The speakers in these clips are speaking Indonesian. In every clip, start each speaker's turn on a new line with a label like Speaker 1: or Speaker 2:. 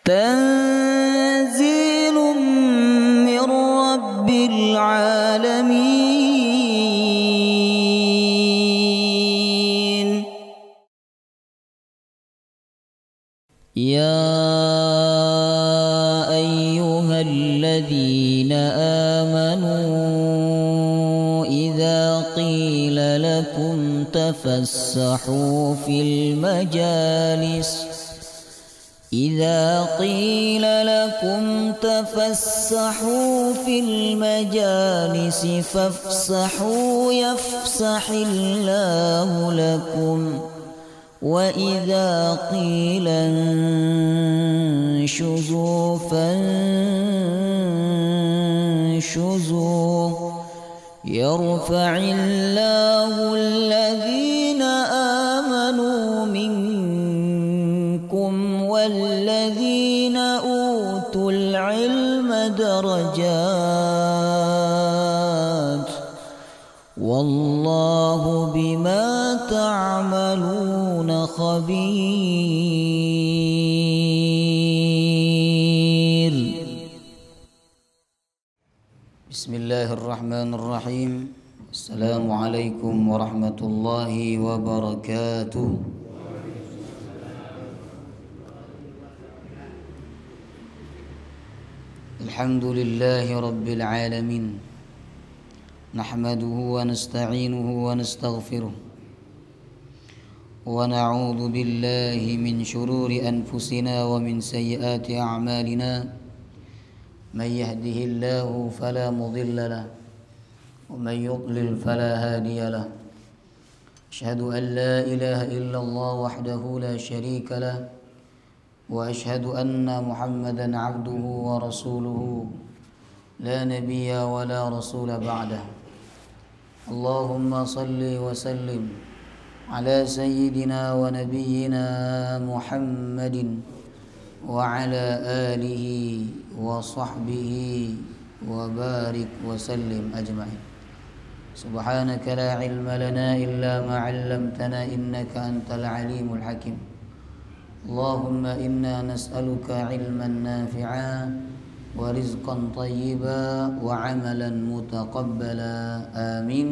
Speaker 1: تنزيل من رب العالمين. يا أيها الذين آمنوا إذا قيل لكم تفسحوا في المجالس فافسحوا يفسح الله لكم وإذا قيل انشزوا فانشزوا يرفع الله الذين آمنوا منكم والذين أوتوا العلم درجات والله بما تعملون خبير. بسم الله الرحمن الرحيم. السلام عليكم ورحمة الله وبركاته. الحمد لله رب العالمين، نحمده ونستعينه ونستغفره ونعوذ بالله من شرور أنفسنا ومن سيئات أعمالنا، من يهده الله فلا مضل له ومن يضلل فلا هادي له. أشهد أن لا إله إلا الله وحده لا شريك له وأشهد أن محمدا عبده ورسوله لا نبي ولا رسول بعده. اللهم صل وسلم على سيدنا ونبينا محمد وعلى آله وصحبه وبارك وسلم أجمعين. سبحانك لا علم لنا إلا ما علمتنا إنك أنت العليم الحكيم. اللهم إنا نسألك علما نافعا ورزقا طيبا وعملا متقبلا آمين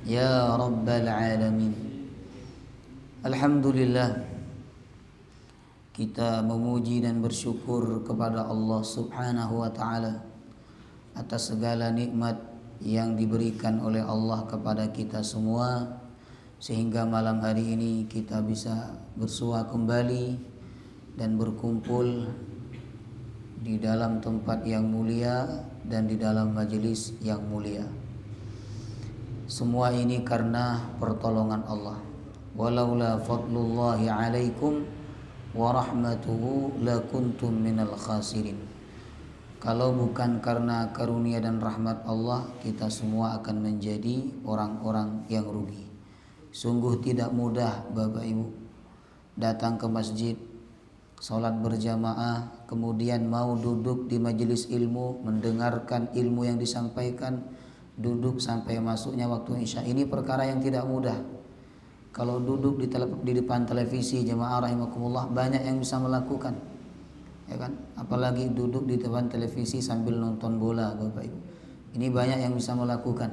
Speaker 1: يا رب العالمين. Alhamdulillah, kita memuji dan bersyukur kepada Allah Subhanahu wa ta'ala atas segala nikmat yang diberikan oleh Allah kepada kita semua, sehingga malam hari ini kita bisa bersua kembali dan berkumpul di dalam tempat yang mulia dan di dalam majelis yang mulia. Semua ini karena pertolongan Allah. Walaula fadlullahi alaikum wa rahmatuhu lakuntum minal khasirin. Kalau bukan karena karunia dan rahmat Allah, kita semua akan menjadi orang-orang yang rugi. Sungguh tidak mudah Bapak Ibu datang ke masjid, sholat berjamaah, kemudian mau duduk di majelis ilmu, mendengarkan ilmu yang disampaikan, duduk sampai masuknya waktu isya. Ini perkara yang tidak mudah. Kalau duduk di depan televisi, jemaah rahimakumullah, banyak yang bisa melakukan, ya kan? Apalagi duduk di depan televisi sambil nonton bola, Bapak Ibu. Ini banyak yang bisa melakukan.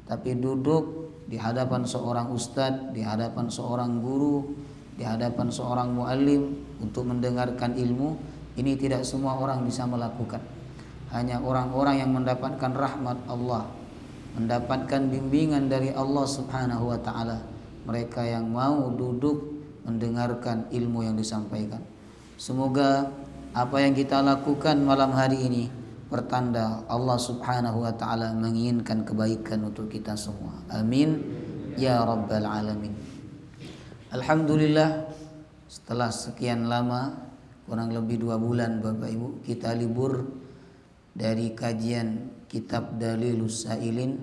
Speaker 1: Tapi duduk di hadapan seorang ustadz, di hadapan seorang guru, di hadapan seorang muallim untuk mendengarkan ilmu, ini tidak semua orang bisa melakukan. Hanya orang-orang yang mendapatkan rahmat Allah, mendapatkan bimbingan dari Allah Subhanahu wa ta'ala, mereka yang mau duduk mendengarkan ilmu yang disampaikan. Semoga apa yang kita lakukan malam hari ini pertanda Allah Subhanahu wa ta'ala menginginkan kebaikan untuk kita semua. Amin ya rabbal alamin. Alhamdulillah, setelah sekian lama, kurang lebih 2 bulan Bapak Ibu, kita libur dari kajian kitab Dalilus Sailin.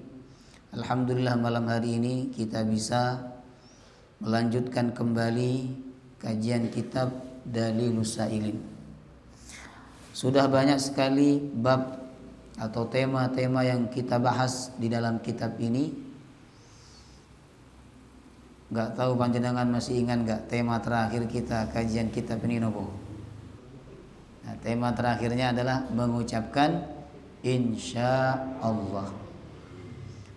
Speaker 1: Alhamdulillah, malam hari ini kita bisa melanjutkan kembali kajian kitab Dalilus Sailin. Sudah banyak sekali bab atau tema-tema yang kita bahas di dalam kitab ini. Gak tahu panjenengan masih ingat gak tema terakhir kita kajian kitab ini nopo? Nah, tema terakhirnya adalah mengucapkan insya Allah.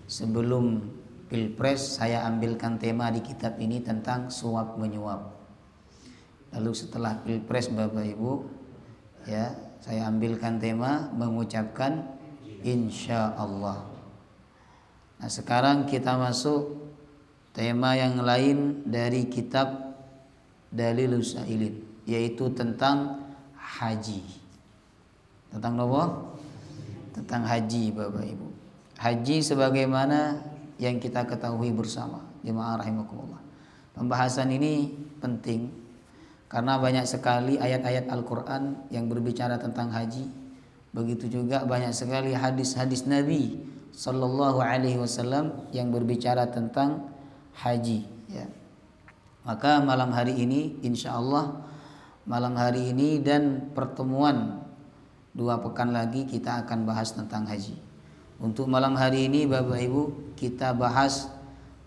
Speaker 1: Sebelum Pilpres saya ambilkan tema di kitab ini tentang suap menyuap. Lalu setelah Pilpres Bapak Ibu, ya, saya ambilkan tema mengucapkan insya Allah. Nah, sekarang kita masuk tema yang lain dari kitab Dalilus Sa'ilin, yaitu tentang haji. Tentang apa? Tentang haji Bapak Ibu. Haji sebagaimana yang kita ketahui bersama, jemaah rahimakumullah. Pembahasan ini penting karena banyak sekali ayat-ayat Al-Quran yang berbicara tentang haji. Begitu juga banyak sekali hadis-hadis Nabi Sallallahu Alaihi Wasallam yang berbicara tentang haji. Ya. Maka malam hari ini, insya Allah malam hari ini dan pertemuan 2 pekan lagi kita akan bahas tentang haji. Untuk malam hari ini Bapak Ibu kita bahas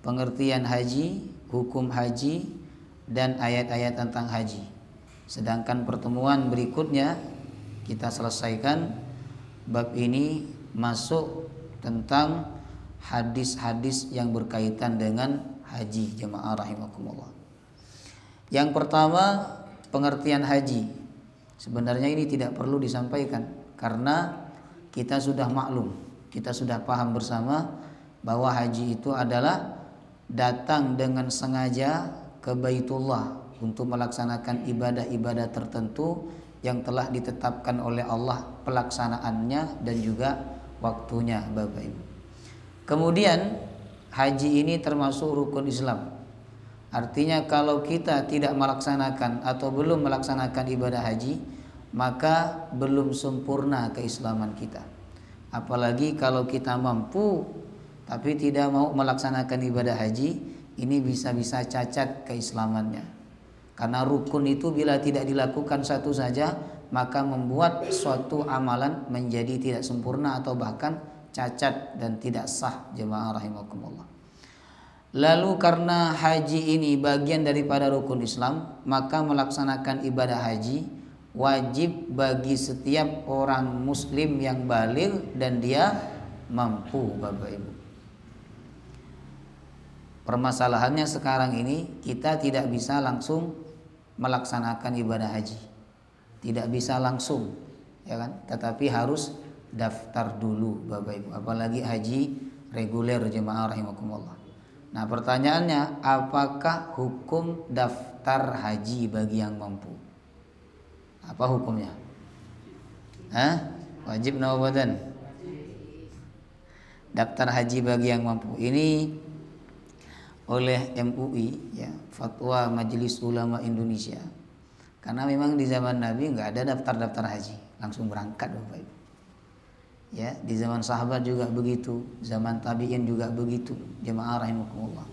Speaker 1: pengertian haji, hukum haji, dan ayat-ayat tentang haji. Sedangkan pertemuan berikutnya kita selesaikan bab ini, masuk tentang hadis-hadis yang berkaitan dengan haji, jemaah rahimakumullah. Yang pertama, pengertian haji. Sebenarnya ini tidak perlu disampaikan karena kita sudah maklum, kita sudah paham bersama bahwa haji itu adalah datang dengan sengaja ke Baitullah untuk melaksanakan ibadah-ibadah tertentu yang telah ditetapkan oleh Allah pelaksanaannya dan juga waktunya Bapak Ibu. Kemudian haji ini termasuk rukun Islam. Artinya kalau kita tidak melaksanakan atau belum melaksanakan ibadah haji, maka belum sempurna keislaman kita. Apalagi kalau kita mampu tapi tidak mau melaksanakan ibadah haji, ini bisa-bisa cacat keislamannya. Karena rukun itu bila tidak dilakukan satu saja, maka membuat suatu amalan menjadi tidak sempurna atau bahkan cacat dan tidak sah, jemaah rahimakumullah. Lalu karena haji ini bagian daripada rukun Islam, maka melaksanakan ibadah haji wajib bagi setiap orang muslim yang baligh dan dia mampu Bapak Ibu. Permasalahannya sekarang ini kita tidak bisa langsung melaksanakan ibadah haji. Tidak bisa langsung, ya kan? Tetapi harus daftar dulu Bapak Ibu. Apalagi haji reguler, jemaah rahimakumullah. Nah, pertanyaannya, apakah hukum daftar haji bagi yang mampu? Apa hukumnya? Wajib nawabadan. Daftar haji bagi yang mampu. Ini oleh MUI, ya, Fatwa Majelis Ulama Indonesia. Karena memang di zaman Nabi nggak ada daftar-daftar haji, langsung berangkat Bapak Ibu. Ya, di zaman sahabat juga begitu, zaman tabi'in juga begitu, jemaah rahimakumullah.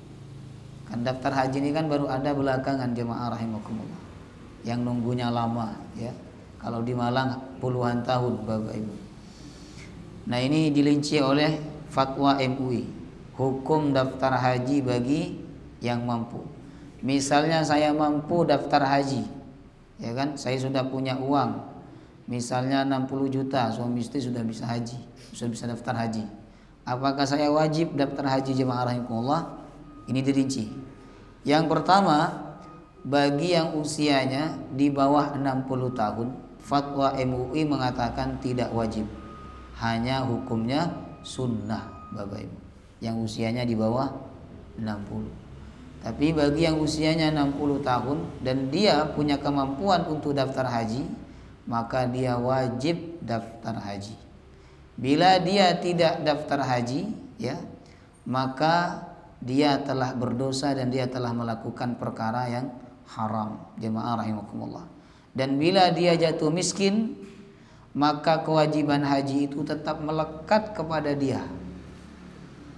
Speaker 1: Kan daftar haji ini kan baru ada belakangan, jemaah rahimakumullah. Yang nunggunya lama, ya. Kalau di Malang puluhan tahun Bapak Ibu. Nah, ini dirinci oleh Fatwa MUI. Hukum daftar haji bagi yang mampu. Misalnya saya mampu daftar haji, ya kan? Saya sudah punya uang. Misalnya 60 juta, suami istri sudah bisa haji, sudah bisa daftar haji. Apakah saya wajib daftar haji, jemaah rahimakumullah? Ini dirinci. Yang pertama, bagi yang usianya di bawah 60 tahun, Fatwa MUI mengatakan tidak wajib. Hanya hukumnya sunnah Bapak Ibu. Yang usianya di bawah 60. Tapi bagi yang usianya 60 tahun dan dia punya kemampuan untuk daftar haji, maka dia wajib daftar haji. Bila dia tidak daftar haji, ya, maka dia telah berdosa dan dia telah melakukan perkara yang haram, jemaah rahimakumullah. Dan bila dia jatuh miskin, maka kewajiban haji itu tetap melekat kepada dia.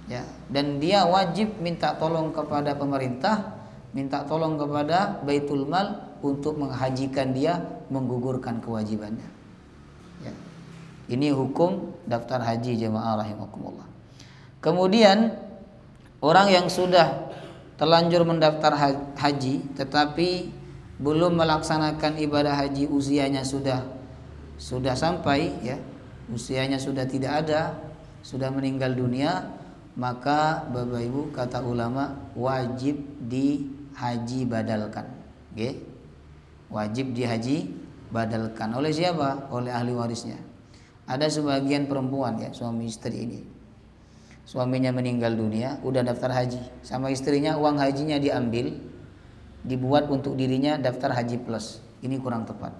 Speaker 1: Ya, dan dia wajib minta tolong kepada pemerintah, minta tolong kepada Baitul Mal untuk menghajikan dia, menggugurkan kewajibannya. Ya. Ini hukum daftar haji, jemaah rahimakumullah. Kemudian orang yang sudah terlanjur mendaftar haji tetapi belum melaksanakan ibadah haji, usianya sudah sudah sampai ya, usianya sudah tidak ada, sudah meninggal dunia, maka Bapak Ibu kata ulama wajib dihaji badalkan. Okay? Wajib dihaji badalkan oleh siapa? Oleh ahli warisnya. Ada sebagian perempuan ya, suami istri ini, suaminya meninggal dunia, udah daftar haji sama istrinya, uang hajinya diambil, dibuat untuk dirinya daftar haji plus. Ini kurang tepat.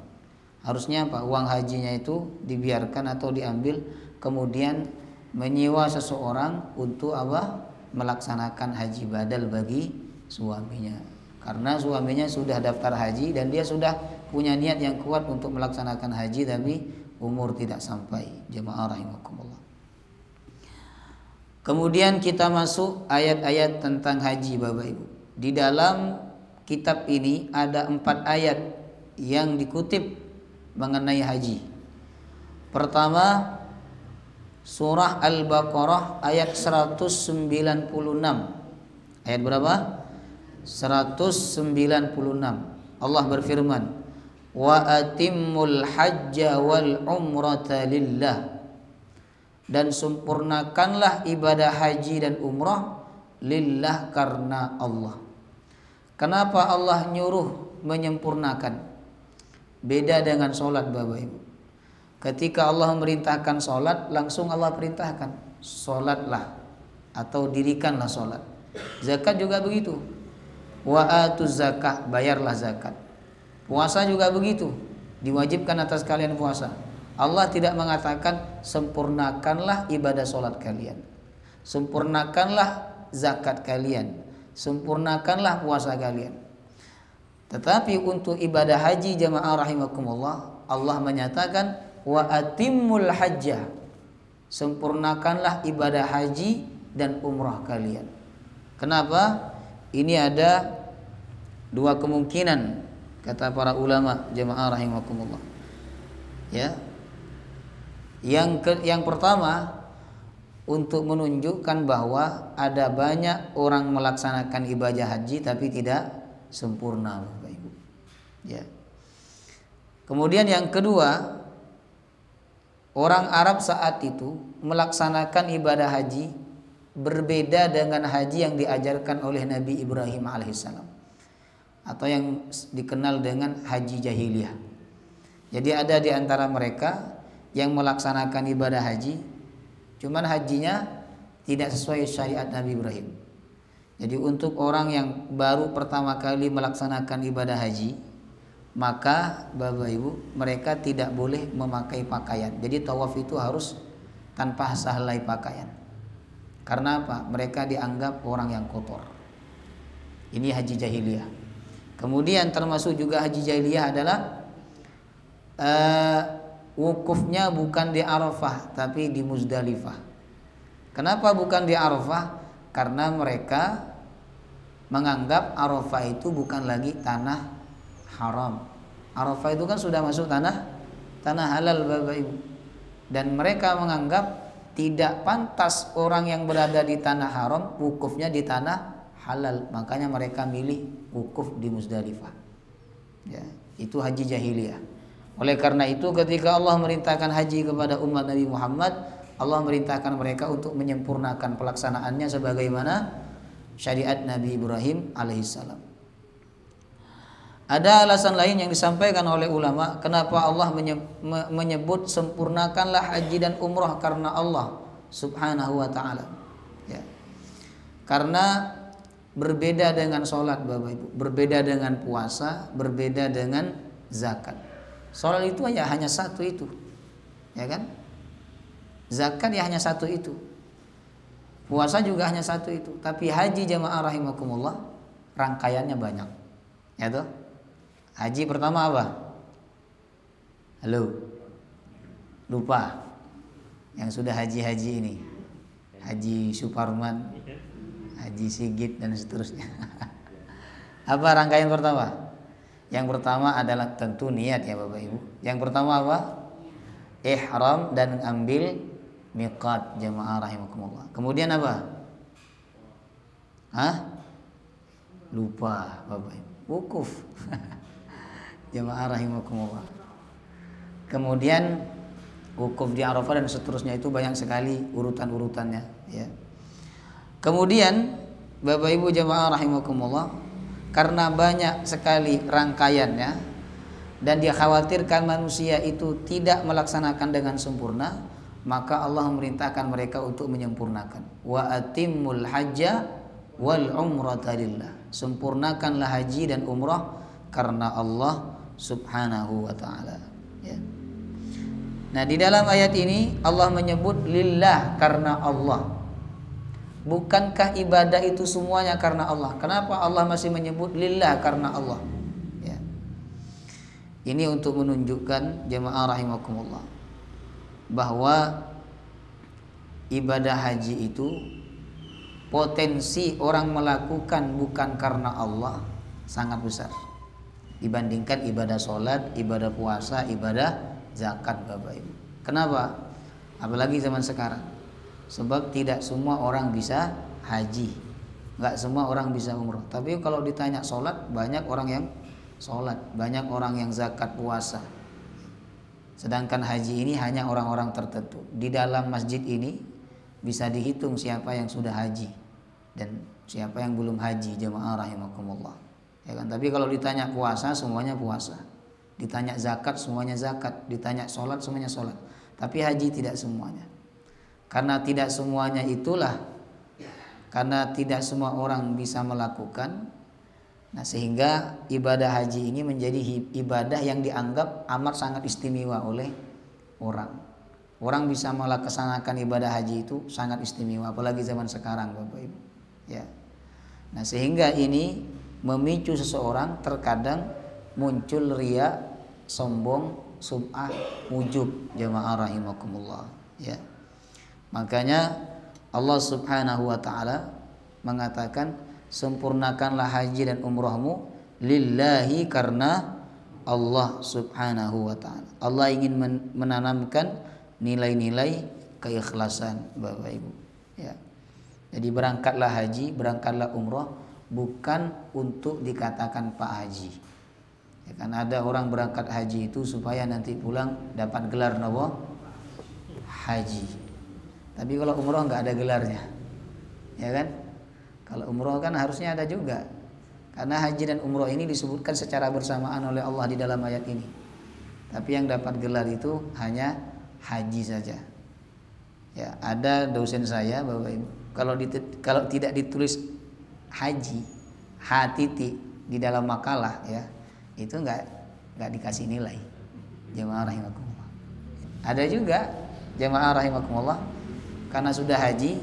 Speaker 1: Harusnya apa? Uang hajinya itu dibiarkan atau diambil, kemudian menyewa seseorang untuk apa? Melaksanakan haji badal bagi suaminya. Karena suaminya sudah daftar haji dan dia sudah punya niat yang kuat untuk melaksanakan haji, tapi umur tidak sampai. Jemaah rahimakumullah. Kemudian kita masuk ayat-ayat tentang haji Bapak Ibu. Di dalam kitab ini ada 4 ayat yang dikutip mengenai haji. Pertama, surah Al-Baqarah ayat 196. Ayat berapa? 196. Allah berfirman, wa atimmul hajja wal umrata lillah, dan sempurnakanlah ibadah haji dan umrah lillah, karena Allah. Kenapa Allah nyuruh menyempurnakan? Beda dengan sholat Bapak Ibu. Ketika Allah memerintahkan sholat, langsung Allah perintahkan sholatlah atau dirikanlah sholat. Zakat juga begitu, wa atuz zakah, bayarlah zakat. Puasa juga begitu, diwajibkan atas kalian puasa. Allah tidak mengatakan sempurnakanlah ibadah sholat kalian, sempurnakanlah zakat kalian, sempurnakanlah puasa kalian. Tetapi untuk ibadah haji jamaah rahimakumullah, Allah menyatakan wa atimmul hajjah, sempurnakanlah ibadah haji dan umrah kalian. Kenapa? Ini ada 2 kemungkinan kata para ulama jamaah rahimakumullah. Ya. Yang pertama, untuk menunjukkan bahwa ada banyak orang melaksanakan ibadah haji tapi tidak sempurna Bapak Ibu. Ya. Kemudian yang kedua, orang Arab saat itu melaksanakan ibadah haji berbeda dengan haji yang diajarkan oleh Nabi Ibrahim alaihissalam, atau yang dikenal dengan haji jahiliyah. Jadi ada di antara mereka yang melaksanakan ibadah haji, cuman hajinya tidak sesuai syariat Nabi Ibrahim. Jadi untuk orang yang baru pertama kali melaksanakan ibadah haji, maka Bapak Ibu, mereka tidak boleh memakai pakaian. Jadi tawaf itu harus tanpa sahlai pakaian. Karena apa? Mereka dianggap orang yang kotor. Ini haji jahiliyah. Kemudian termasuk juga haji jahiliyah adalah wukufnya bukan di Arafah tapi di Muzdalifah. Kenapa bukan di Arafah? Karena mereka menganggap Arafah itu bukan lagi tanah haram. Arafah itu kan sudah masuk tanah halal Bapak Ibu. Dan mereka menganggap tidak pantas orang yang berada di tanah haram wukufnya di tanah halal. Makanya mereka milih wukuf di Muzdalifah. Ya, itu haji jahiliyah. Oleh karena itu ketika Allah merintahkan haji kepada umat Nabi Muhammad, Allah merintahkan mereka untuk menyempurnakan pelaksanaannya sebagaimana syariat Nabi Ibrahim alaihissalam. Ada alasan lain yang disampaikan oleh ulama kenapa Allah menyebut sempurnakanlah haji dan umrah, karena Allah subhanahu wa ta'ala. Ya. Karena berbeda dengan sholat Bapak Ibu, berbeda dengan puasa, berbeda dengan zakat. Sholat itu hanya satu itu, ya kan? Zakat ya hanya satu itu, puasa juga hanya satu itu. Tapi haji jamaah rahimakumullah rangkaiannya banyak, ya toh? Haji pertama apa? Halo, lupa. Yang sudah haji-haji ini, Haji Suparman, Haji Sigit dan seterusnya. Apa rangkaian pertama? Yang pertama adalah tentu niat ya Bapak Ibu. Yang pertama apa? Ihram dan ambil miqat jamaah rahimakumullah. Kemudian apa? Lupa Bapak Ibu. Wukuf. Jamaah rahimakumullah. kemudian wukuf di Arafah dan seterusnya, itu banyak sekali urutan-urutannya ya. Kemudian Bapak Ibu jamaah rahimakumullah, karena banyak sekali rangkaiannya dan dia khawatirkan manusia itu tidak melaksanakan dengan sempurna, maka Allah memerintahkan mereka untuk menyempurnakan. Wa atimmul hajja wal umrata lillah. Sempurnakanlah haji dan umrah karena Allah Subhanahu wa taala ya. Nah, di dalam ayat ini Allah menyebut lillah, karena Allah. Bukankah ibadah itu semuanya karena Allah? Kenapa Allah masih menyebut lillah, karena Allah? Ya. Ini untuk menunjukkan jemaah rahimakumullah bahwa ibadah haji itu potensi orang melakukan bukan karena Allah sangat besar dibandingkan ibadah sholat, ibadah puasa, ibadah zakat Bapak Ibu. Kenapa? Apalagi zaman sekarang. Sebab tidak semua orang bisa haji, nggak semua orang bisa umroh. Tapi kalau ditanya sholat, banyak orang yang sholat, banyak orang yang zakat puasa. Sedangkan haji ini hanya orang-orang tertentu. Di dalam masjid ini bisa dihitung siapa yang sudah haji dan siapa yang belum haji, jemaah rahimakumullah. Ya kan? Tapi kalau ditanya puasa, semuanya puasa. Ditanya zakat, semuanya zakat. Ditanya sholat, semuanya sholat. Tapi haji tidak semuanya. Karena tidak semuanya itulah, karena tidak semua orang bisa melakukan. Nah, sehingga ibadah haji ini menjadi ibadah yang dianggap amat sangat istimewa oleh orang. Orang bisa melaksanakan ibadah haji itu sangat istimewa, apalagi zaman sekarang Bapak Ibu. Ya. Nah, sehingga ini memicu seseorang terkadang muncul riya, sombong, sum'ah, ujub, jamaah rahimakumullah. Ya. Makanya Allah Subhanahu wa taala mengatakan, sempurnakanlah haji dan umrahmu lillahi, karena Allah Subhanahu wa taala. Allah ingin menanamkan nilai-nilai keikhlasan Bapak Ibu ya. Jadi berangkatlah haji, berangkatlah umrah bukan untuk dikatakan Pak Haji. Ya kan, ada orang berangkat haji itu supaya nanti pulang dapat gelar napa? Haji. Tapi kalau umroh nggak ada gelarnya, ya kan? Kalau umroh kan harusnya ada juga, karena haji dan umroh ini disebutkan secara bersamaan oleh Allah di dalam ayat ini. Tapi yang dapat gelar itu hanya haji saja. Ya, ada dosen saya Bapak Ibu, kalau tidak ditulis haji, titik di dalam makalah ya, itu nggak dikasih nilai. Jemaah rahimakumullah. Ada juga jemaah rahimakumullah, karena sudah haji,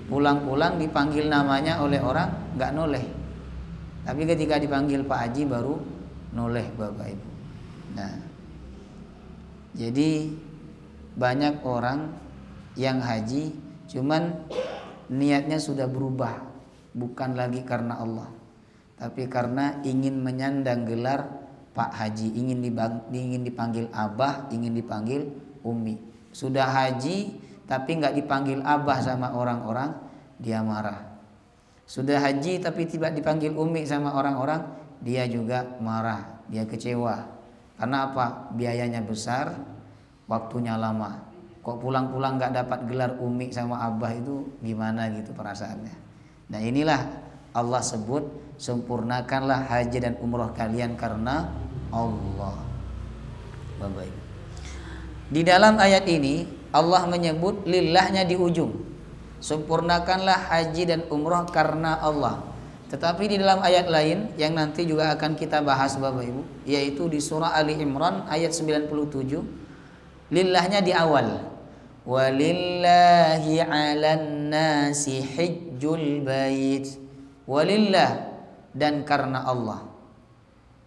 Speaker 1: pulang-pulang dipanggil namanya oleh orang, nggak noleh. Tapi ketika dipanggil Pak Haji baru noleh Bapak Ibu. Nah, jadi banyak orang yang haji cuman niatnya sudah berubah, bukan lagi karena Allah, tapi karena ingin menyandang gelar Pak Haji, ingin dipanggil Abah, ingin dipanggil Umi. Sudah haji tapi nggak dipanggil Abah sama orang-orang, dia marah. Sudah haji tapi tidak dipanggil Umi sama orang-orang, dia juga marah, dia kecewa. Karena apa? Biayanya besar, waktunya lama. Kok pulang-pulang nggak dapat gelar Umi sama Abah, itu gimana gitu perasaannya. Nah, inilah Allah sebut, sempurnakanlah haji dan umroh kalian karena Allah. Bapak Ibu. Di dalam ayat ini Allah menyebut lillahnya di ujung. Sempurnakanlah haji dan umrah karena Allah. Tetapi di dalam ayat lain yang nanti juga akan kita bahas Bapak Ibu, yaitu di surah Ali Imran ayat 97, lillahnya di awal. Walillahi 'alan nasi hajjul bait. Walillah, dan karena Allah.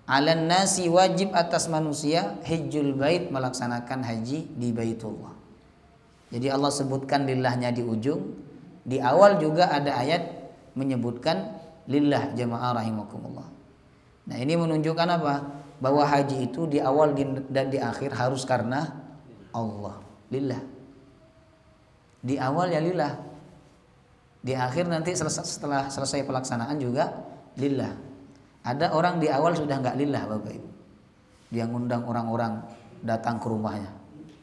Speaker 1: 'Alan nasi, wajib atas manusia, hajjul bait, melaksanakan haji di Baitullah. Jadi Allah sebutkan lillahnya di ujung. Di awal juga ada ayat menyebutkan lillah, jamaah rahimakumullah. Nah, ini menunjukkan apa? Bahwa haji itu di awal dan di akhir harus karena Allah, lillah. Di awal ya lillah, di akhir nanti setelah selesai pelaksanaan juga lillah. Ada orang di awal sudah nggak lillah Bapak Ibu, dia ngundang orang-orang datang ke rumahnya.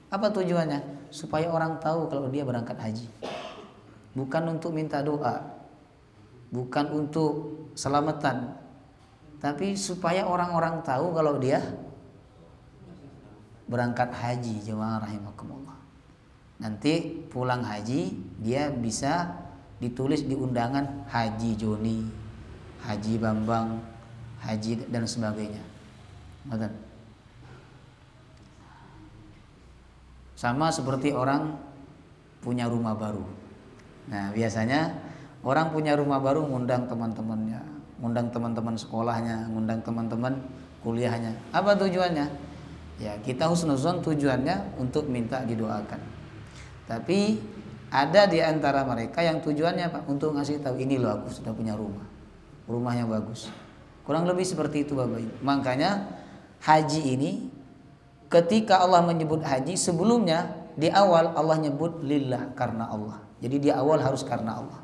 Speaker 1: Apa tujuannya? Supaya orang tahu kalau dia berangkat haji. Bukan untuk minta doa, bukan untuk selamatan, tapi supaya orang-orang tahu kalau dia berangkat haji. Jemaah rahimakumullah. Nanti pulang haji dia bisa ditulis di undangan Haji Joni, Haji Bambang, Haji dan sebagainya. Betul. Sama seperti orang punya rumah baru. Nah, biasanya orang punya rumah baru ngundang teman-temannya, ngundang teman-teman sekolahnya, ngundang teman-teman kuliahnya. Apa tujuannya? Ya, kita husnuzon tujuannya untuk minta didoakan. Tapi ada di antara mereka yang tujuannya Pak untuk ngasih tahu, ini loh aku sudah punya rumah, rumahnya bagus. Kurang lebih seperti itu Bapak Ibu. Makanya haji ini ketika Allah menyebut haji, sebelumnya di awal Allah nyebut lillah, karena Allah. Jadi di awal harus karena Allah.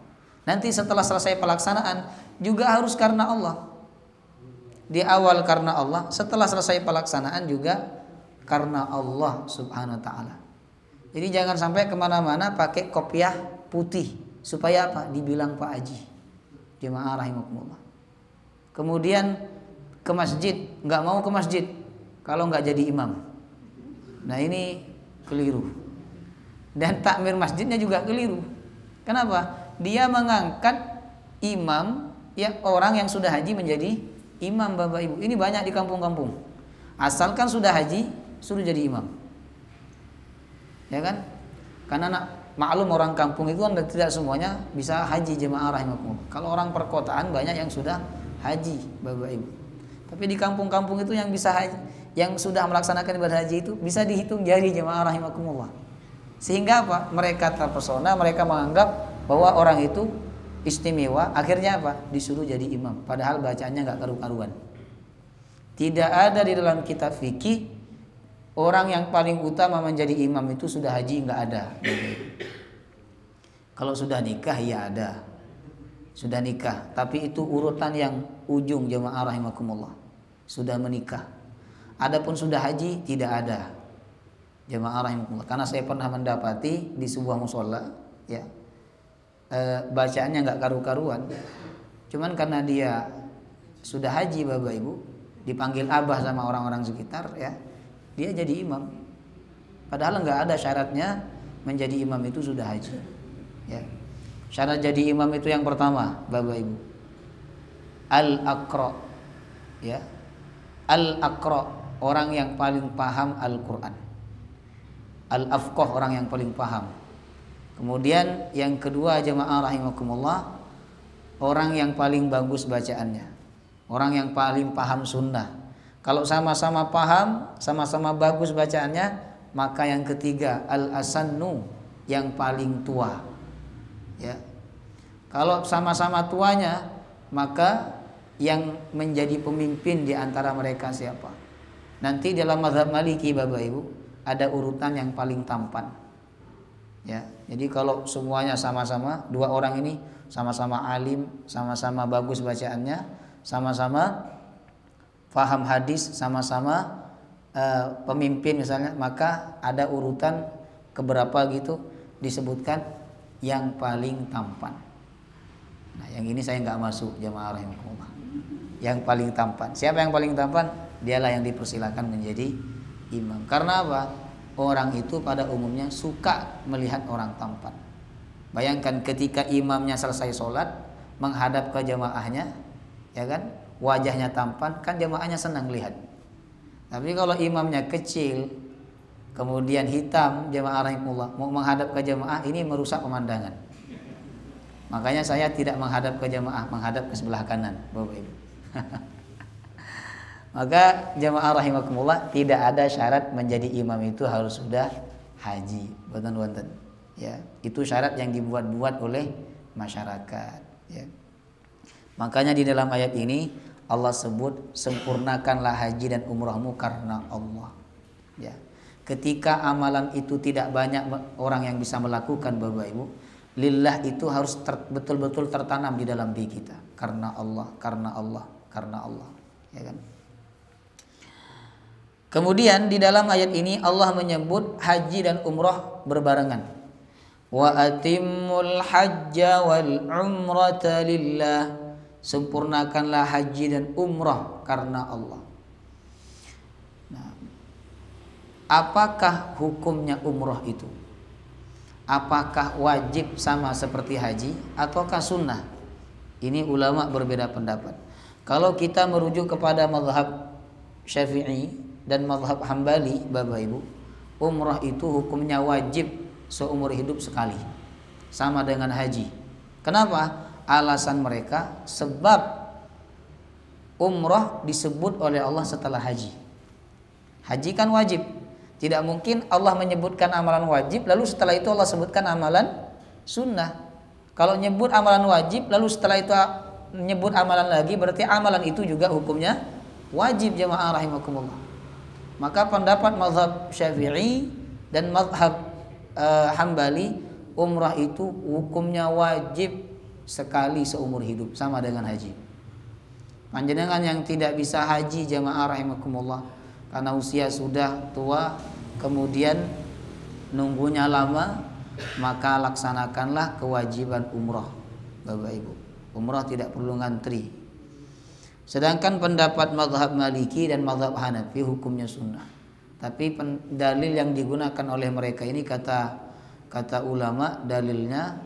Speaker 1: Nanti setelah selesai pelaksanaan juga harus karena Allah. Di awal karena Allah, setelah selesai pelaksanaan juga karena Allah subhanahu wa ta'ala. Jadi jangan sampai kemana-mana pakai kopiah putih. Supaya apa? Dibilang Pak Haji. Jemaah rahimakumullah. Kemudian ke masjid, nggak mau ke masjid kalau nggak jadi imam. Nah ini keliru. Dan takmir masjidnya juga keliru. Kenapa? Dia mengangkat imam, ya orang yang sudah haji menjadi imam Bapak Ibu. Ini banyak di kampung-kampung. Asalkan sudah haji, suruh jadi imam. Ya kan? Karena maklum orang kampung itu kan tidak semuanya bisa haji. Jemaah rahimakumullah. Kalau orang perkotaan banyak yang sudah haji Bapak Ibu. Tapi di kampung-kampung itu yang bisa haji, yang sudah melaksanakan ibadah haji itu bisa dihitung jari. Jemaah rahimakumullah. Sehingga apa? Mereka terpesona, mereka menganggap bahwa orang itu istimewa. Akhirnya apa? Disuruh jadi imam. Padahal bacaannya nggak karu-karuan. Tidak ada di dalam kitab fikih orang yang paling utama menjadi imam itu sudah haji, nggak ada. Kalau sudah nikah ya ada, sudah nikah. Tapi itu urutan yang ujung jemaah rahimakumullah. Sudah menikah. Adapun sudah haji tidak ada. Jemaah rahimakumullah. Karena saya pernah mendapati di sebuah musola, ya bacaannya nggak karu-karuan. Cuman karena dia sudah haji Bapak Ibu, dipanggil abah sama orang-orang sekitar, ya dia jadi imam. Padahal nggak ada syaratnya menjadi imam itu sudah haji. Ya. Syarat jadi imam itu yang pertama, Bapak Ibu, al-aqra, ya, al-aqra, orang yang paling paham Al-Quran. Al-afqah, orang yang paling paham. Kemudian yang kedua jemaah rahimakumullah, orang yang paling bagus bacaannya, orang yang paling paham sunnah. Kalau sama-sama paham, sama-sama bagus bacaannya, maka yang ketiga al-asannu, yang paling tua. Ya. Kalau sama-sama tuanya, maka yang menjadi pemimpin di antara mereka siapa? Nanti dalam mazhab Maliki Bapak Ibu ada urutan yang paling tampan. Ya. Jadi kalau semuanya sama-sama, dua orang ini sama-sama alim, sama-sama bagus bacaannya, sama-sama faham hadis, sama-sama pemimpin misalnya, maka ada urutan keberapa gitu disebutkan yang paling tampan. Nah yang ini saya nggak masuk jemaah rahimakumullah. Yang paling tampan, siapa yang paling tampan? Dialah yang dipersilakan menjadi imam. Karena apa? Orang itu pada umumnya suka melihat orang tampan. Bayangkan ketika imamnya selesai sholat menghadap ke jemaahnya, ya kan, wajahnya tampan, kan jemaahnya senang lihat. Tapi kalau imamnya kecil, kemudian hitam, jemaah rahimakumullah, mau menghadap ke jemaah, ini merusak pemandangan. Makanya saya tidak menghadap ke jemaah, menghadap ke sebelah kanan, Bapak Ibu. Maka jemaah rahimakumullah, tidak ada syarat menjadi imam itu harus sudah haji. Boten-boten. Ya, itu syarat yang dibuat-buat oleh masyarakat. Ya. Makanya di dalam ayat ini Allah sebut sempurnakanlah haji dan umrahmu karena Allah. Ya. Ketika amalan itu tidak banyak orang yang bisa melakukan Bapak Ibu, lillah itu harus betul-betul tertanam di dalam diri kita. Karena Allah, karena Allah, karena Allah. Ya kan? Kemudian di dalam ayat ini Allah menyebut haji dan umrah berbarengan. Wa atimmul hajja wal umrata lillah. Sempurnakanlah haji dan umrah karena Allah. Nah, apakah hukumnya umrah itu? Apakah wajib sama seperti haji ataukah sunnah? Ini ulama berbeda pendapat. Kalau kita merujuk kepada mazhab Syafi'i dan mazhab Hambali, Bapak Ibu, umrah itu hukumnya wajib seumur hidup sekali, sama dengan haji. Kenapa? Alasan mereka sebab umrah disebut oleh Allah setelah haji. Haji kan wajib. Tidak mungkin Allah menyebutkan amalan wajib lalu setelah itu Allah sebutkan amalan sunnah. Kalau nyebut amalan wajib lalu setelah itu nyebut amalan lagi, berarti amalan itu juga hukumnya wajib, jamaah rahimakumullah. Maka pendapat mazhab Syafi'i dan mazhab Hambali, umrah itu hukumnya wajib sekali seumur hidup, sama dengan haji. Panjenengan yang tidak bisa haji, jamaah rahimakumullah, karena usia sudah tua, kemudian nunggunya lama, maka laksanakanlah kewajiban umrah, Bapak Ibu. Umrah tidak perlu ngantri. Sedangkan pendapat mazhab Maliki dan mazhab Hanafi hukumnya sunnah. Tapi dalil yang digunakan oleh mereka ini kata ulama dalilnya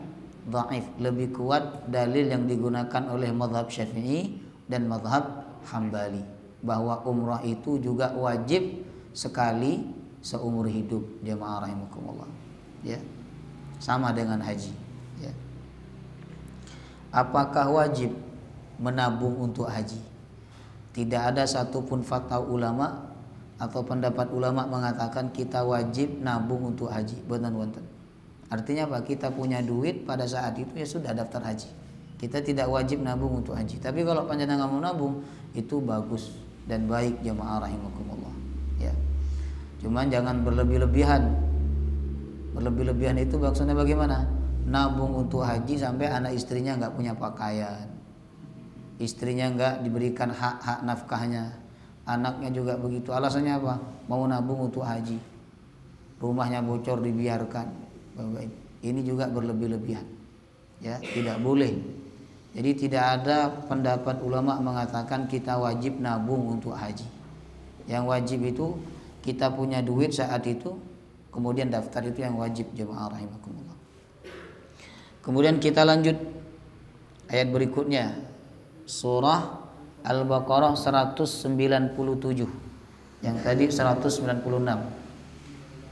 Speaker 1: dhaif, lebih kuat dalil yang digunakan oleh mazhab Syafi'i dan mazhab Hambali, bahwa umrah itu juga wajib sekali seumur hidup, jamaah rahimakumullah. Ya. Sama dengan haji, ya. Apakah wajib menabung untuk haji? Tidak ada satupun fatwa ulama atau pendapat ulama mengatakan kita wajib nabung untuk haji. Boten-boten. Artinya apa? Kita punya duit pada saat itu ya sudah daftar haji. Kita tidak wajib nabung untuk haji. Tapi kalau panjenengan mau nabung itu bagus dan baik, jamaah rahimakumullah. Ya. Cuman jangan berlebih-lebihan. Berlebih-lebihan itu maksudnya bagaimana? Nabung untuk haji sampai anak istrinya nggak punya pakaian, istrinya nggak diberikan hak-hak nafkahnya, anaknya juga begitu. Alasannya apa? Mau nabung untuk haji, rumahnya bocor dibiarkan. Ini juga berlebih-lebihan, ya, tidak boleh. Jadi tidak ada pendapat ulama mengatakan kita wajib nabung untuk haji. Yang wajib itu kita punya duit saat itu, kemudian daftar, itu yang wajib, jemaah rahimakumullah. Kemudian kita lanjut ayat berikutnya, surah Al-Baqarah 197. Yang tadi 196.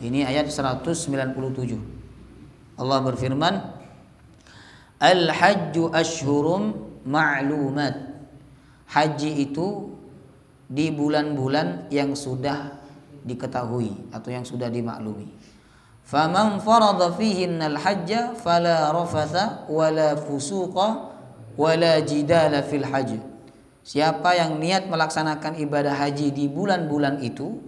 Speaker 1: Ini ayat 197. Allah berfirman, Al-hajju ashhurum ma'lumat. Haji itu di bulan-bulan yang sudah diketahui atau yang sudah dimaklumi. Faman farada fihinnal hajja fala rafatha wala fusuqa wala jidala fil hajj. Siapa yang niat melaksanakan ibadah haji di bulan-bulan itu,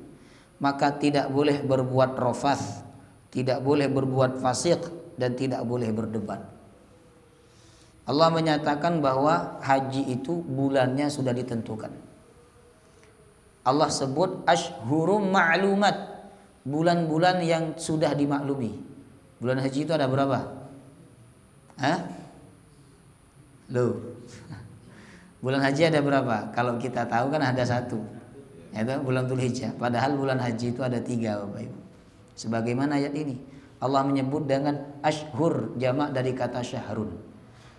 Speaker 1: maka tidak boleh berbuat rafath, tidak boleh berbuat fasik, dan tidak boleh berdebat. Allah menyatakan bahwa haji itu bulannya sudah ditentukan. Allah sebut ashhurum ma'lumat, bulan-bulan yang sudah dimaklumi. Bulan haji itu ada berapa? Loh. Bulan haji ada berapa? Kalau kita tahu kan ada satu, yaitu bulan Dzulhijjah. Padahal bulan haji itu ada 3, Bapak Ibu. Sebagaimana ayat ini, Allah menyebut dengan ashhur, jamak dari kata syahrun.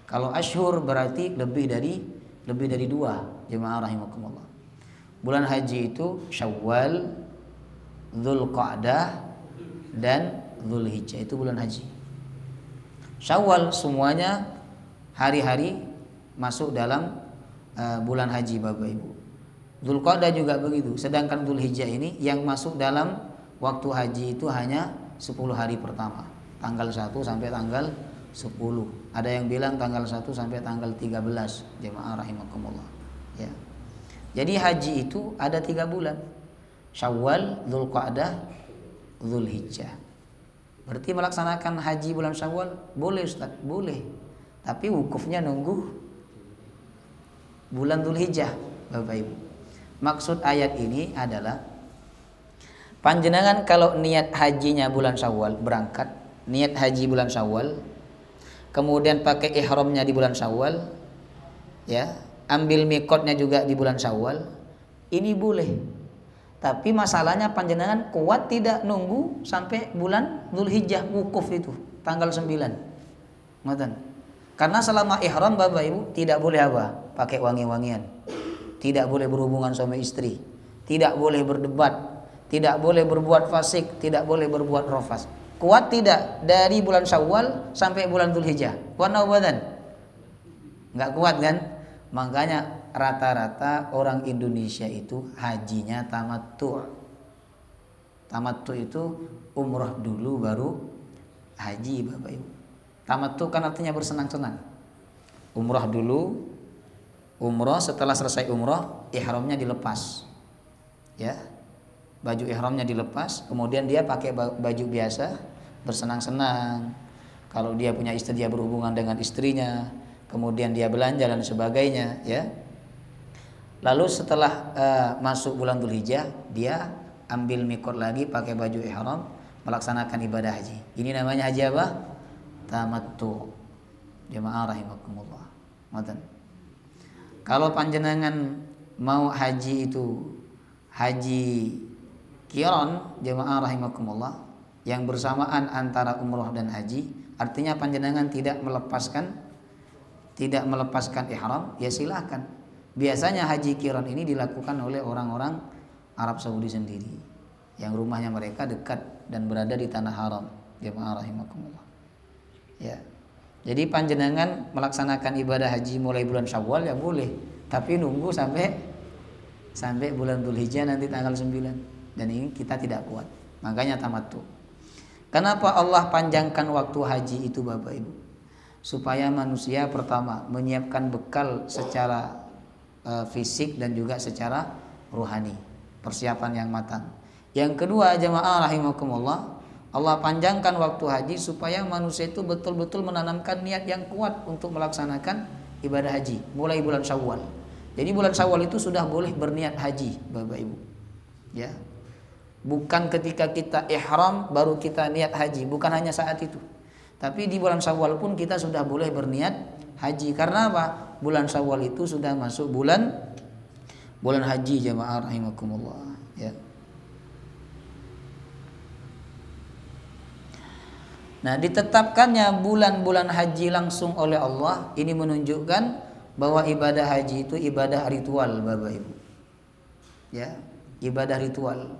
Speaker 1: Kalau ashhur berarti lebih dari 2, jemaah rahimakumullah. Bulan haji itu Syawal, Dzulqa'dah, dan Dzulhijjah, itu bulan haji. Syawal semuanya hari-hari masuk dalam bulan haji, Bapak Ibu. Dzulqa'dah juga begitu. Sedangkan Dzulhijjah ini yang masuk dalam waktu haji itu hanya 10 hari pertama, tanggal 1 sampai tanggal 10. Ada yang bilang tanggal 1 sampai tanggal 13, jemaah rahimakumullah. Ya. Jadi haji itu ada 3 bulan. Syawal, Dzulqa'dah, Dzulhijjah. Berarti melaksanakan haji bulan Syawal boleh, Ustaz? Boleh. Tapi wukufnya nunggu bulan Dzulhijjah, Bapak Ibu. Maksud ayat ini adalah Panjenengan kalau niat hajinya bulan Syawal, berangkat niat haji bulan Syawal, kemudian pakai ihramnya di bulan Syawal, ya, ambil mikotnya juga di bulan Syawal, ini boleh. Tapi masalahnya panjenengan kuat tidak nunggu sampai bulan Dzulhijjah wukuf itu tanggal 9. Ngoten. Karena selama ihram Bapak Ibu tidak boleh apa? Pakai wangi-wangian. Tidak boleh berhubungan suami istri. Tidak boleh berdebat, tidak boleh berbuat fasik, tidak boleh berbuat rafas. Kuat tidak dari bulan Syawal sampai bulan Dzulhijjah? Kuat badan? Enggak kuat kan? Makanya rata-rata orang Indonesia itu hajinya tamattu'. Tamattu' itu umrah dulu baru haji Bapak Ibu. Tamattu' kan artinya bersenang-senang. Umrah dulu, umrah, setelah selesai umrah ihramnya dilepas. Ya. Baju ihramnya dilepas, kemudian dia pakai baju biasa, bersenang-senang. Kalau dia punya istri, dia berhubungan dengan istrinya, kemudian dia belanja dan sebagainya, ya. Lalu setelah masuk bulan Dzulhijjah, dia ambil mikot lagi, pakai baju ihram, melaksanakan ibadah haji. Ini namanya haji apa? Tamattu. Jemaah rahimakumullah. Ngoten. Kalau panjenengan mau haji itu haji qiran, jemaah rahimakumullah, yang bersamaan antara umrah dan haji, artinya panjenengan tidak melepaskan ihram, ya silakan. Biasanya haji qiran ini dilakukan oleh orang-orang Arab Saudi sendiri, yang rumahnya mereka dekat dan berada di tanah haram, jemaah rahimakumullah. Ya. Jadi panjenengan melaksanakan ibadah haji mulai bulan Syawal ya boleh, tapi nunggu sampai bulan Dzulhijjah nanti tanggal 9. Dan ini kita tidak kuat. Makanya tamattu. Kenapa Allah panjangkan waktu haji itu Bapak Ibu? Supaya manusia pertama menyiapkan bekal secara fisik dan juga secara rohani, persiapan yang matang. Yang kedua, jemaah rahimakumullah, Allah panjangkan waktu haji supaya manusia itu betul-betul menanamkan niat yang kuat untuk melaksanakan ibadah haji mulai bulan Syawal. Jadi bulan Syawal itu sudah boleh berniat haji Bapak Ibu. Ya. Bukan ketika kita ihram baru kita niat haji, bukan hanya saat itu. Tapi di bulan Syawal pun kita sudah boleh berniat haji. Karena apa? Bulan Syawal itu sudah masuk bulan haji jemaah rahimakumullah, ya. Nah, ditetapkannya bulan-bulan haji langsung oleh Allah ini menunjukkan bahwa ibadah haji itu ibadah ritual Bapak Ibu. Ya, ibadah ritual.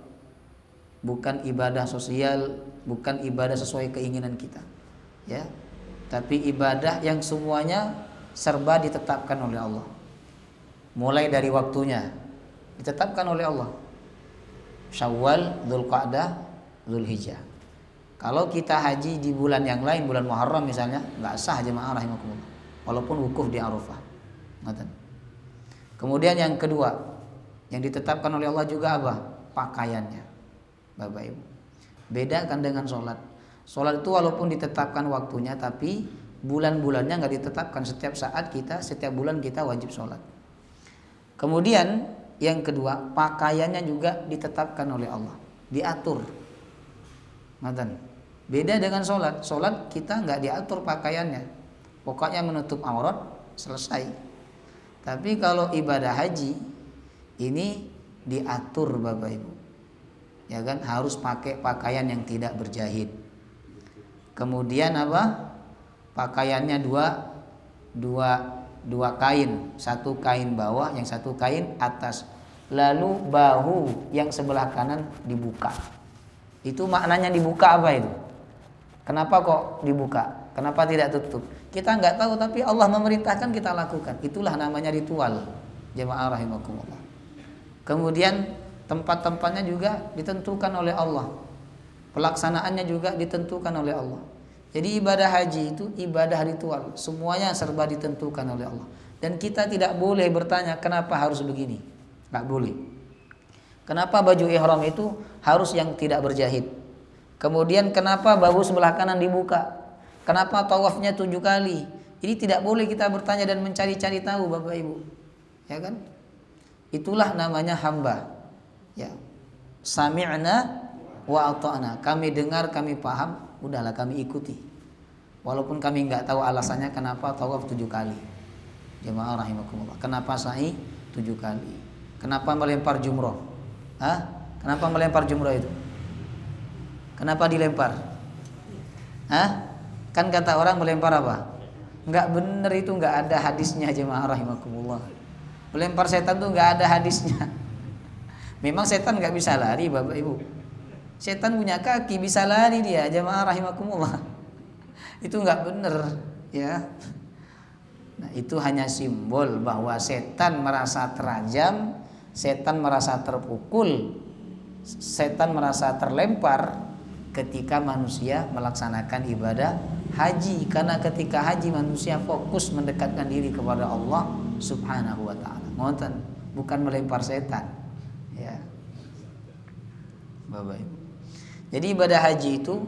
Speaker 1: Bukan ibadah sosial, bukan ibadah sesuai keinginan kita. Ya. Tapi ibadah yang semuanya serba ditetapkan oleh Allah. Mulai dari waktunya ditetapkan oleh Allah. Syawal, Dzulqa'dah, Dzulhijjah. Kalau kita haji di bulan yang lain, bulan Muharram misalnya, enggak sah jemaah rahimakumullah. Walaupun wukuf di Arafah. Kemudian yang kedua, yang ditetapkan oleh Allah juga apa? Pakaiannya. Bapak Ibu. Bedakan dengan sholat. Sholat itu walaupun ditetapkan waktunya, tapi bulan-bulannya nggak ditetapkan. Setiap bulan kita wajib sholat. Kemudian yang kedua, pakaiannya juga ditetapkan oleh Allah, diatur. Beda dengan sholat. Sholat kita nggak diatur pakaiannya, pokoknya menutup aurat selesai. Tapi kalau ibadah haji ini diatur Bapak Ibu. Ya kan, harus pakai pakaian yang tidak berjahit. Kemudian apa? Pakaiannya dua kain, satu kain bawah, yang satu kain atas. Lalu bahu yang sebelah kanan dibuka. Itu maknanya dibuka apa itu? Kenapa kok dibuka? Kenapa tidak tutup? Kita nggak tahu, tapi Allah memerintahkan kita lakukan. Itulah namanya ritual. Jemaah rahimakumullah. Kemudian tempat-tempatnya juga ditentukan oleh Allah. Pelaksanaannya juga ditentukan oleh Allah. Jadi ibadah haji itu ibadah ritual. Semuanya serba ditentukan oleh Allah. Dan kita tidak boleh bertanya kenapa harus begini. Nggak boleh. Kenapa baju ihram itu harus yang tidak berjahit? Kemudian kenapa bahu sebelah kanan dibuka? Kenapa tawafnya 7 kali? Ini tidak boleh kita bertanya dan mencari-cari tahu Bapak Ibu. Ya kan? Itulah namanya hamba. Ya. Sami'na wa ata'na. Kami dengar, kami paham, udahlah kami ikuti. Walaupun kami nggak tahu alasannya kenapa tawaf 7 kali. Jemaah rahimakumullah. Kenapa sa'i 7 kali? Kenapa melempar jumroh? Kenapa melempar jumroh itu? Kenapa dilempar? Kan kata orang melempar apa? Nggak bener, itu nggak ada hadisnya jemaah rahimakumullah. Melempar setan tuh nggak ada hadisnya. Memang setan nggak bisa lari Bapak Ibu. Setan punya kaki, bisa lari dia, jemaah rahimakumullah. Itu nggak bener ya. Nah, itu hanya simbol bahwa setan merasa terajam, setan merasa terpukul, setan merasa terlempar ketika manusia melaksanakan ibadah haji. Karena ketika haji manusia fokus mendekatkan diri kepada Allah Subhanahu wa ta'ala. Ngoten, bukan melempar setan. Ya. Bapak Ibu. Jadi ibadah haji itu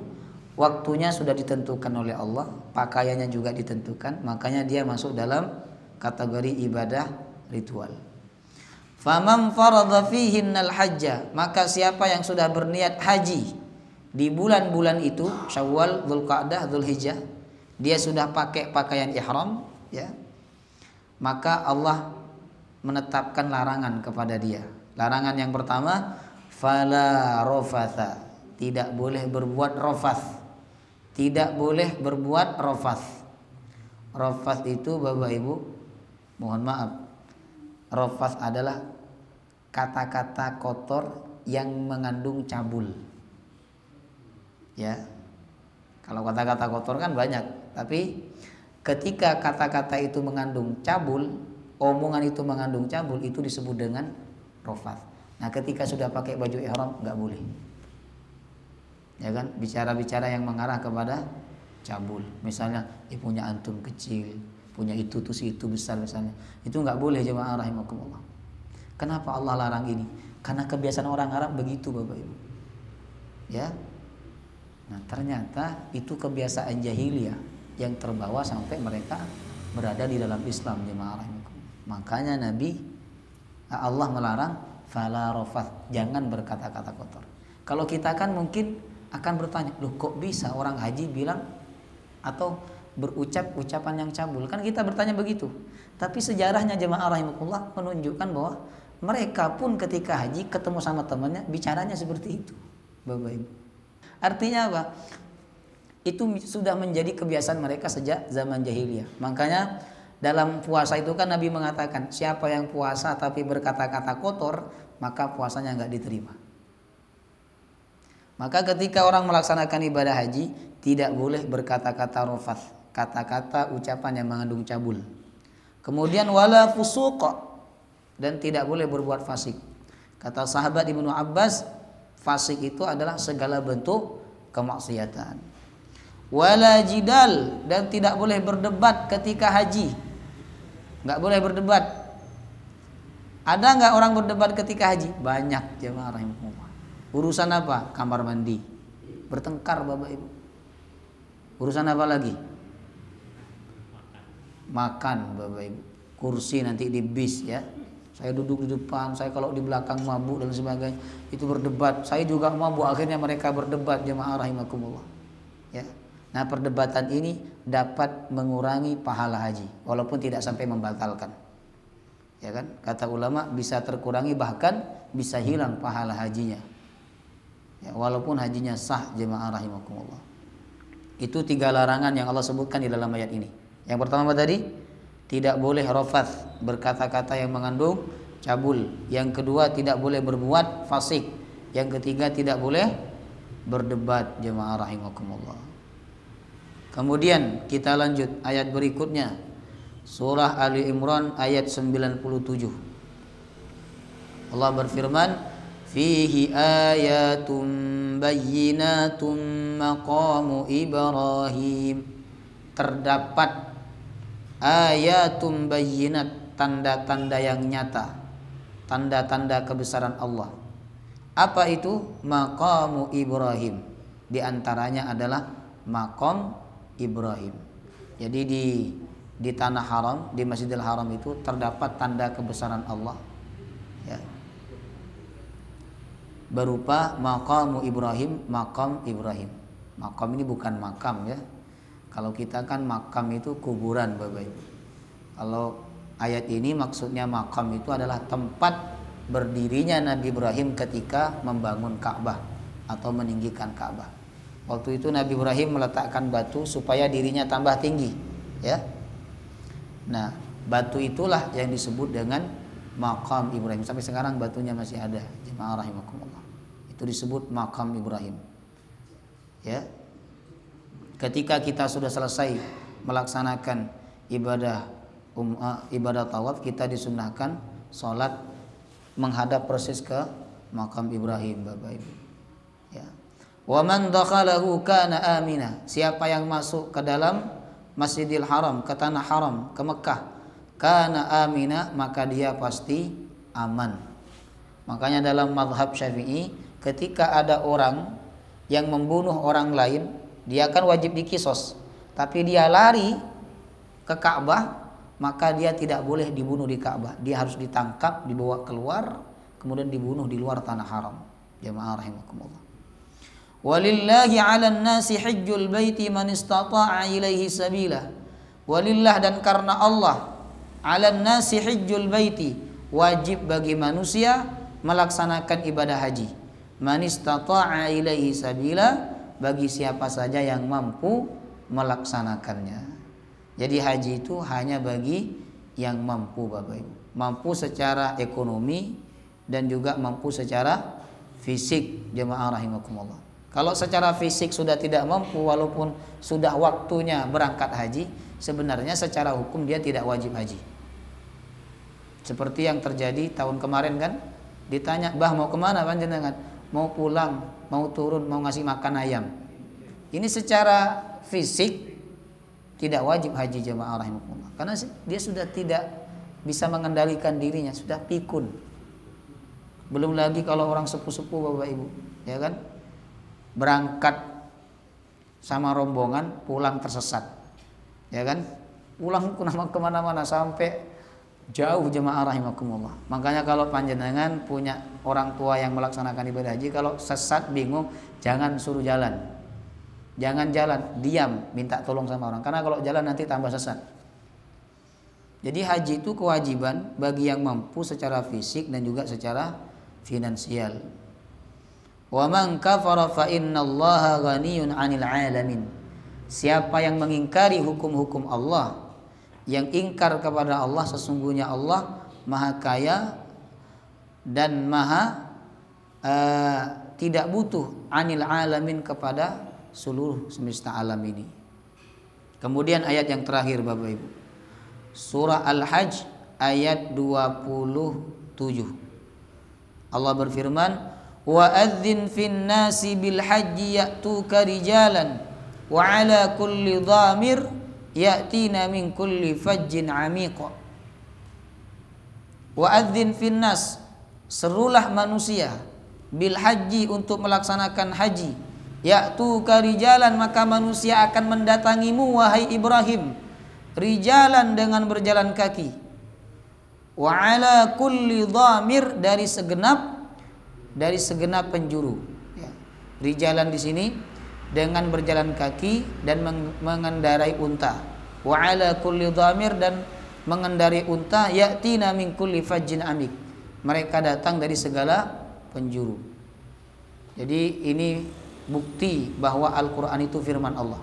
Speaker 1: waktunya sudah ditentukan oleh Allah, pakaiannya juga ditentukan, makanya dia masuk dalam kategori ibadah ritual. Faman farada fihinnal hajja, maka siapa yang sudah berniat haji di bulan-bulan itu, Syawal, Dzulqa'dah, Dzulhijjah, dia sudah pakai pakaian ihram, ya. Maka Allah menetapkan larangan kepada dia. Larangan yang pertama, fala rafatha, tidak boleh berbuat rafath. Tidak boleh berbuat rafath. Rafath itu Bapak Ibu, mohon maaf, rafath adalah kata-kata kotor yang mengandung cabul. Ya, kalau kata-kata kotor kan banyak, tapi ketika kata-kata itu mengandung cabul, omongan itu mengandung cabul, itu disebut dengan rafath. Nah, ketika sudah pakai baju ihram nggak boleh. Ya kan, bicara-bicara yang mengarah kepada cabul. Misalnya, punya antum kecil, punya itu tuh si itu besar misalnya. Itu nggak boleh jemaah rahimakumullah. Kenapa Allah larang ini? Karena kebiasaan orang Arab begitu Bapak Ibu. Ya. Nah, ternyata itu kebiasaan jahiliyah yang terbawa sampai mereka berada di dalam Islam jemaah rahimakumullah. Makanya Allah melarang fala rafath, jangan berkata-kata kotor. Kalau kita kan mungkin akan bertanya, loh kok bisa orang haji bilang atau berucap ucapan yang cabul? Kan kita bertanya begitu. Tapi sejarahnya jemaah rahimakumullah menunjukkan bahwa mereka pun ketika haji ketemu sama temannya bicaranya seperti itu, Bapak Ibu. Artinya apa? Itu sudah menjadi kebiasaan mereka sejak zaman jahiliyah. Makanya dalam puasa itu kan Nabi mengatakan, siapa yang puasa tapi berkata-kata kotor, maka puasanya nggak diterima. Maka ketika orang melaksanakan ibadah haji, tidak boleh berkata-kata rafath, kata-kata ucapan yang mengandung cabul. Kemudian wala fusuq, dan tidak boleh berbuat fasik. Kata sahabat Ibnu Abbas, fasik itu adalah segala bentuk kemaksiatan. Wala jidal, dan tidak boleh berdebat ketika haji. Nggak boleh berdebat. Ada nggak orang berdebat ketika haji? Banyak jemaah rahimakumullah. Urusan apa? Kamar mandi. Bertengkar Bapak Ibu. Urusan apa lagi? Makan Bapak Ibu. Kursi nanti di bis ya. Saya duduk di depan, saya kalau di belakang mabuk dan sebagainya. Itu berdebat. Saya juga mabuk, akhirnya mereka berdebat jemaah rahimakumullah. Ya. Nah, perdebatan ini dapat mengurangi pahala haji walaupun tidak sampai membatalkan. Ya kan? Kata ulama bisa terkurangi, bahkan bisa hilang pahala hajinya. Ya, walaupun hajinya sah jemaah rahimakumullah. Itu 3 larangan yang Allah sebutkan di dalam ayat ini. Yang pertama tadi, tidak boleh rafath, berkata-kata yang mengandung cabul. Yang kedua, tidak boleh berbuat fasik. Yang ketiga, tidak boleh berdebat jemaah rahimakumullah. Kemudian kita lanjut ayat berikutnya. Surah Ali Imran ayat 97. Allah berfirman, fihi ayatum bayyinatum maqamu Ibrahim. Terdapat ayatum bayyinat, tanda-tanda yang nyata, tanda-tanda kebesaran Allah. Apa itu? Maqamu Ibrahim. Di antaranya adalah maqam Ibrahim. Jadi di tanah haram, di Masjidil Haram itu terdapat tanda kebesaran Allah. Ya. berupa maqamu Ibrahim, maqam Ibrahim. Maqam ini bukan makam ya. Kalau kita kan makam itu kuburan Bapak Ibu. Kalau ayat ini maksudnya makam itu adalah tempat berdirinya Nabi Ibrahim ketika membangun Ka'bah atau meninggikan Ka'bah. Waktu itu Nabi Ibrahim meletakkan batu supaya dirinya tambah tinggi, ya. Nah, batu itulah yang disebut dengan maqam Ibrahim. Sampai sekarang batunya masih ada, jemaah rahimakumullah. Itu disebut maqam Ibrahim. Ya. Ketika kita sudah selesai melaksanakan ibadah tawaf, kita disunnahkan sholat menghadap persis ke makam Ibrahim, Bapak Ibu. Ya. Wa man dakhalahu kana amina. Siapa yang masuk ke dalam Masjidil Haram, ke tanah haram, ke Mekah, kana amina, maka dia pasti aman. Makanya dalam mazhab Syafi'i, ketika ada orang yang membunuh orang lain, dia kan wajib dikisos. Tapi dia lari ke Ka'bah, maka dia tidak boleh dibunuh di Ka'bah. Dia harus ditangkap, dibawa keluar, kemudian dibunuh di luar tanah haram. Jemaah rahimakumullah. Walillahi 'alan nasi hajjul baiti man istata'a ilaihi sabila. Walillah, dan karena Allah, 'alan nasi hajjul baiti, wajib bagi manusia melaksanakan ibadah haji. Man istata'a ilaihi sabila, bagi siapa saja yang mampu melaksanakannya. Jadi haji itu hanya bagi yang mampu, Bapak Ibu. Mampu secara ekonomi dan juga mampu secara fisik, jemaah rahimakumullah. Kalau secara fisik sudah tidak mampu walaupun sudah waktunya berangkat haji, sebenarnya secara hukum dia tidak wajib haji. Seperti yang terjadi tahun kemarin kan, ditanya, "Bah, mau kemana panjenengan?" "Mau pulang, mau turun, mau ngasih makan ayam." Ini secara fisik tidak wajib haji, jemaah rahimakumullah. Karena dia sudah tidak bisa mengendalikan dirinya, sudah pikun. Belum lagi kalau orang sepuh-sepuh, Bapak Ibu, ya kan? Berangkat sama rombongan, pulang tersesat, ya kan? Pulang kemana-mana sampai jauh, jemaah rahimakumullah. Makanya kalau panjenengan punya orang tua yang melaksanakan ibadah haji, kalau sesat bingung, jangan suruh jalan, jangan jalan, diam, minta tolong sama orang. Karena kalau jalan nanti tambah sesat. Jadi haji itu kewajiban bagi yang mampu secara fisik dan juga secara finansial. Wa man kafara fa innallaha ghaniyun 'anil 'alamin. Siapa yang mengingkari hukum-hukum Allah, yang ingkar kepada Allah, sesungguhnya Allah Maha Kaya dan Maha tidak butuh 'anil 'alamin, kepada seluruh semesta alam ini. Kemudian ayat yang terakhir, Bapak Ibu. Surah Al-Hajj ayat 27. Allah berfirman, wa adzin fin nasi bil hajji ya'tuka rijalan wa ala kulli dhamir ya'tina min kulli fajjin 'amiq. Wa adzin fin nas, serulah manusia, bil haji, untuk melaksanakan haji, ya'tuka rijalan, maka manusia akan mendatangimu wahai Ibrahim, rijalan, dengan berjalan kaki, wa ala kulli dhamir, dari segenap penjuru. Ya. Rijalan di sini dengan berjalan kaki dan mengendarai unta. Wa ala kulli dhamir, dan mengendarai unta, ya'tina min kulli fajjin amik, mereka datang dari segala penjuru. Jadi ini bukti bahwa Al-Quran itu firman Allah.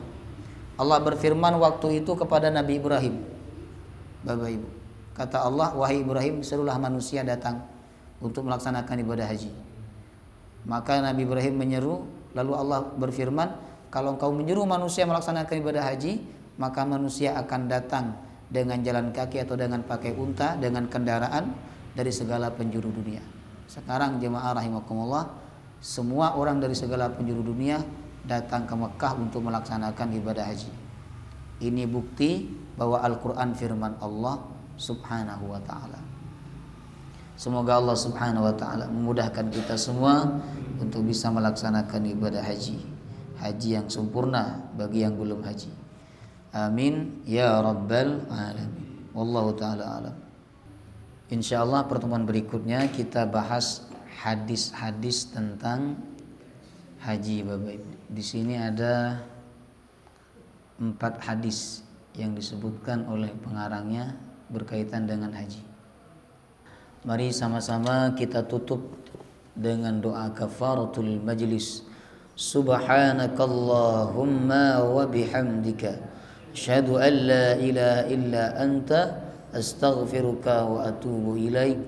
Speaker 1: Allah berfirman waktu itu kepada Nabi Ibrahim, Bapak Ibu. Kata Allah, wahai Ibrahim, serulah manusia datang untuk melaksanakan ibadah haji. Maka Nabi Ibrahim menyeru, lalu Allah berfirman, kalau engkau menyeru manusia melaksanakan ibadah haji, maka manusia akan datang dengan jalan kaki atau dengan pakai unta, dengan kendaraan dari segala penjuru dunia. Sekarang jemaah rahimakumullah, semua orang dari segala penjuru dunia datang ke Mekah untuk melaksanakan ibadah haji. Ini bukti bahwa Al-Quran firman Allah subhanahu wa ta'ala. Semoga Allah subhanahu wa ta'ala memudahkan kita semua untuk bisa melaksanakan ibadah haji, haji yang sempurna bagi yang belum haji. Amin ya rabbal alamin. Wallahu ta'ala alam. Insyaallah pertemuan berikutnya kita bahas hadis-hadis tentang haji Bapak Ibu. Di sini ada 4 hadis yang disebutkan oleh pengarangnya berkaitan dengan haji. Mari sama-sama kita tutup dengan doa kafaratul majlis. Subhanakallahumma wa bihamdika asyhadu an la ilaha illa anta astaghfiruka wa atubu ilaik.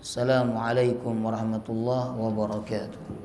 Speaker 1: Assalamualaikum warahmatullahi wabarakatuh.